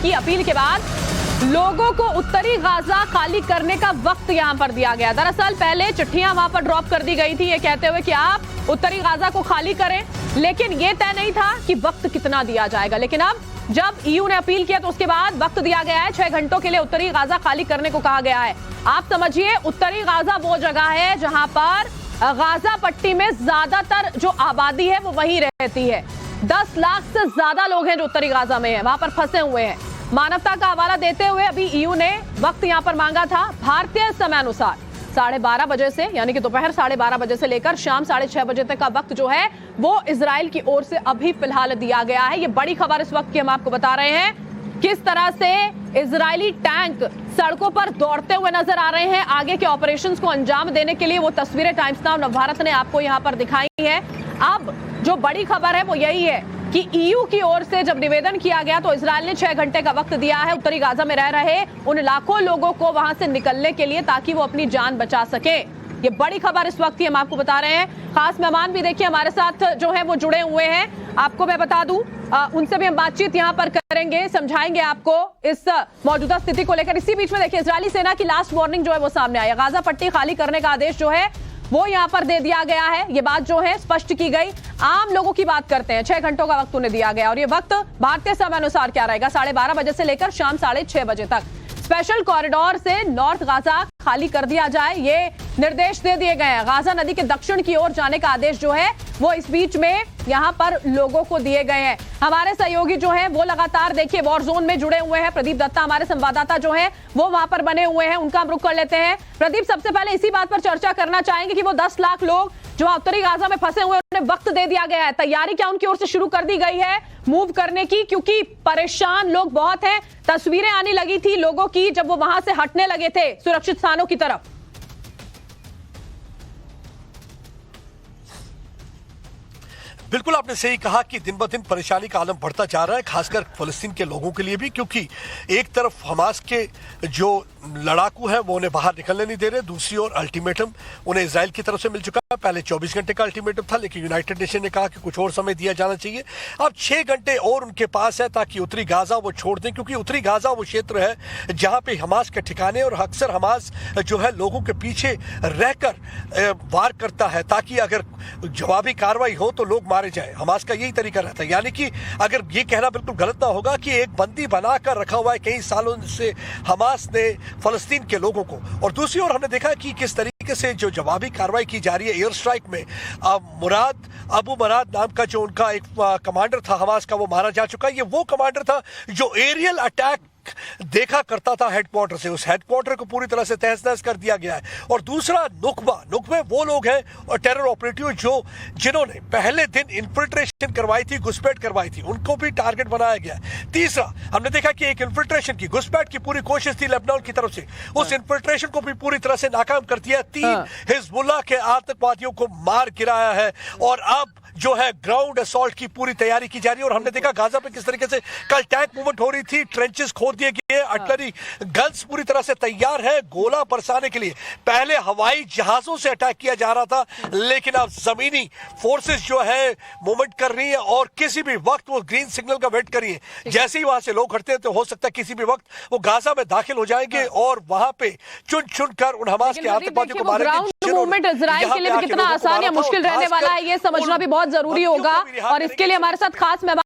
की अपील के बाद लोगों को उत्तरी गाजा खाली करने का वक्त यहां पर दिया गया। दरअसल पहले चिट्ठियां वहां पर ड्रॉप कर दी गई थी ये कहते हुए कि आप उत्तरी गाजा को खाली करें, लेकिन ये तय नहीं था कि वक्त कितना दिया जाएगा। लेकिन अब जब ईयू ने अपील किया तो उसके बाद वक्त दिया गया है, 6 घंटों के लिए उत्तरी गाजा खाली करने को कहा गया है। आप समझिए, उत्तरी गाजा वो जगह है जहां पर गाजा पट्टी में ज्यादातर जो आबादी है वो वहीं रहती है। 10 लाख से ज्यादा लोग हैं जो उत्तरी गाजा में हैं, वहां पर फंसे हुए हैं। मानवता का हवाला देते हुए अभी ईयू ने वक्त यहां पर मांगा था भारतीय समय अनुसार 12:30 बजे से, यानी कि दोपहर 12:30 बजे से लेकर शाम 6:30 बजे तक का वक्त जो है वो इजराइल की ओर से अभी फिलहाल दिया गया है। ये बड़ी खबर इस वक्त की हम आपको बता रहे हैं, किस तरह से इजरायली टैंक सड़कों पर दौड़ते हुए नजर आ रहे हैं आगे के ऑपरेशंस को अंजाम देने के लिए। वो तस्वीरें टाइम्स नाउ नवभारत ने आपको यहां पर दिखाई है। अब जो बड़ी खबर है वो यही है कि ईयू की ओर से जब निवेदन किया गया तो इजराइल ने 6 घंटे का वक्त दिया है उत्तरी गाजा में रह रहे उन लाखों लोगों को वहां से निकलने के लिए, ताकि वो अपनी जान बचा सके। ये बड़ी खबर इस वक्त ही हम आपको बता रहे हैं। खास मेहमान भी देखिए हमारे साथ जो है वो जुड़े हुए हैं। आपको मैं बता दूं, उनसे भी हम बातचीत यहां पर करेंगे, समझाएंगे आपको इस मौजूदा स्थिति को लेकर। इसी बीच में देखिए इजरायली सेना की लास्ट वार्निंग जो है वो सामने आई। गाजा पट्टी खाली करने का आदेश जो है वो यहां पर दे दिया गया है। ये बात जो है स्पष्ट की गई। आम लोगों की बात करते हैं, 6 घंटों का वक्त उन्हें दिया गया और ये वक्त भारतीय समय अनुसार क्या रहेगा, 12:30 बजे से लेकर शाम 6:30 बजे तक। स्पेशल कॉरिडोर से नॉर्थ गाजा खाली कर दिया जाए, ये निर्देश दे दिए गए हैं। गाजा नदी के दक्षिण की ओर जाने का आदेश जो है वो इस बीच में यहां पर लोगों को दिए गए हैं। हमारे सहयोगी जो है वो लगातार देखिए वॉर जोन में जुड़े हुए हैं। प्रदीप दत्ता हमारे संवाददाता जो है वो वहां पर बने हुए हैं, उनका हम रुख कर लेते हैं। प्रदीप, सबसे पहले इसी बात पर चर्चा करना चाहेंगे कि वो 10 लाख लोग जो उत्तरी गाजा में फंसे हुए उन्हें वक्त दे दिया गया है, तैयारी क्या उनकी ओर से शुरू कर दी गई है मूव करने की, क्योंकि परेशान लोग बहुत हैं। तस्वीरें आने लगी थी लोगों की जब वो वहां से हटने लगे थे सुरक्षित स्थानों की तरफ। बिल्कुल आपने सही कहा कि दिन ब दिन परेशानी का आलम बढ़ता जा रहा है, खासकर फलस्तीन के लोगों के लिए भी, क्योंकि एक तरफ हमास के जो लड़ाकू हैं वो उन्हें बाहर निकलने नहीं दे रहे, दूसरी ओर अल्टीमेटम उन्हें इजराइल की तरफ से मिल चुका है। पहले 24 घंटे का अल्टीमेटम था, लेकिन यूनाइटेड नेशन ने कहा कि कुछ और समय दिया जाना चाहिए। अब 6 घंटे और उनके पास है ताकि उत्तरी गाजा वो छोड़ दें, क्योंकि उत्तरी गाजा वो क्षेत्र है जहां पे हमास के ठिकाने, और अक्सर हमास जो है लोगों के पीछे रहकर वार करता है ताकि अगर जवाबी कार्रवाई हो तो लोग मारे जाए। हमास का यही तरीका रहता है, यानी कि अगर ये कहना बिल्कुल गलत ना होगा कि एक बंदी बनाकर रखा हुआ है कई सालों से हमास ने फलस्तीन के लोगों को। और दूसरी ओर हमने देखा कि किस तरीके से जो जवाबी कार्रवाई की जा रही है एयर स्ट्राइक में। अबू मराद नाम का जो उनका एक कमांडर था हमास का, वो मारा जा चुका है। ये वो कमांडर था जो एरियल अटैक देखा करता था हेडक्वार्टर से, उस हेडक्वार्टर को पूरी तरह से तहस नहस कर दिया गया है। और दूसरा नुकबे वो लोग हैं और टेरर ऑपरेटिव जिन्होंने पहले दिन इन्फिल्ट्रेशन करवाई थी, घुसपैठ करवाई थी, उनको भी टारगेट बनाया गया है। तीसरा हमने देखा कि एक इन्फिल्ट्रेशन की, घुसपैठ की पूरी कोशिश थी लेबनान की तरफ से, उस इन्फिल्ट्रेशन को भी पूरी तरह से नाकाम कर दिया। 3 हिजबुल्लाह के आतंकवादियों को मार गिराया है और अब जो है ग्राउंड असॉल्ट की पूरी तैयारी की जा रही है। और हमने देखा गाजा पे किस तरीके से कल टैंक मूवमेंट हो रही थी, ट्रेंचेस खोद दिए गए, आर्टिलरी गन्स पूरी तरह से तैयार है गोला बरसाने के लिए। पहले हवाई जहाजों से अटैक किया जा रहा था, लेकिन अब जमीनी फोर्सेस जो है मूवमेंट कर रही है और किसी भी वक्त वो ग्रीन सिग्नल का वेट करिए। जैसे ही वहां से लोग हटते हैं तो हो सकता है किसी भी वक्त वो गाजा में दाखिल हो जाएंगे और वहां पे चुन कर उन हमास के आतंकवादियों को मारेंगे। मूवमेंट इजराइल के लिए कितना आसान या मुश्किल रहने वाला है ये समझना भी बहुत जरूरी होगा, और इसके लिए हमारे साथ खास मेहमान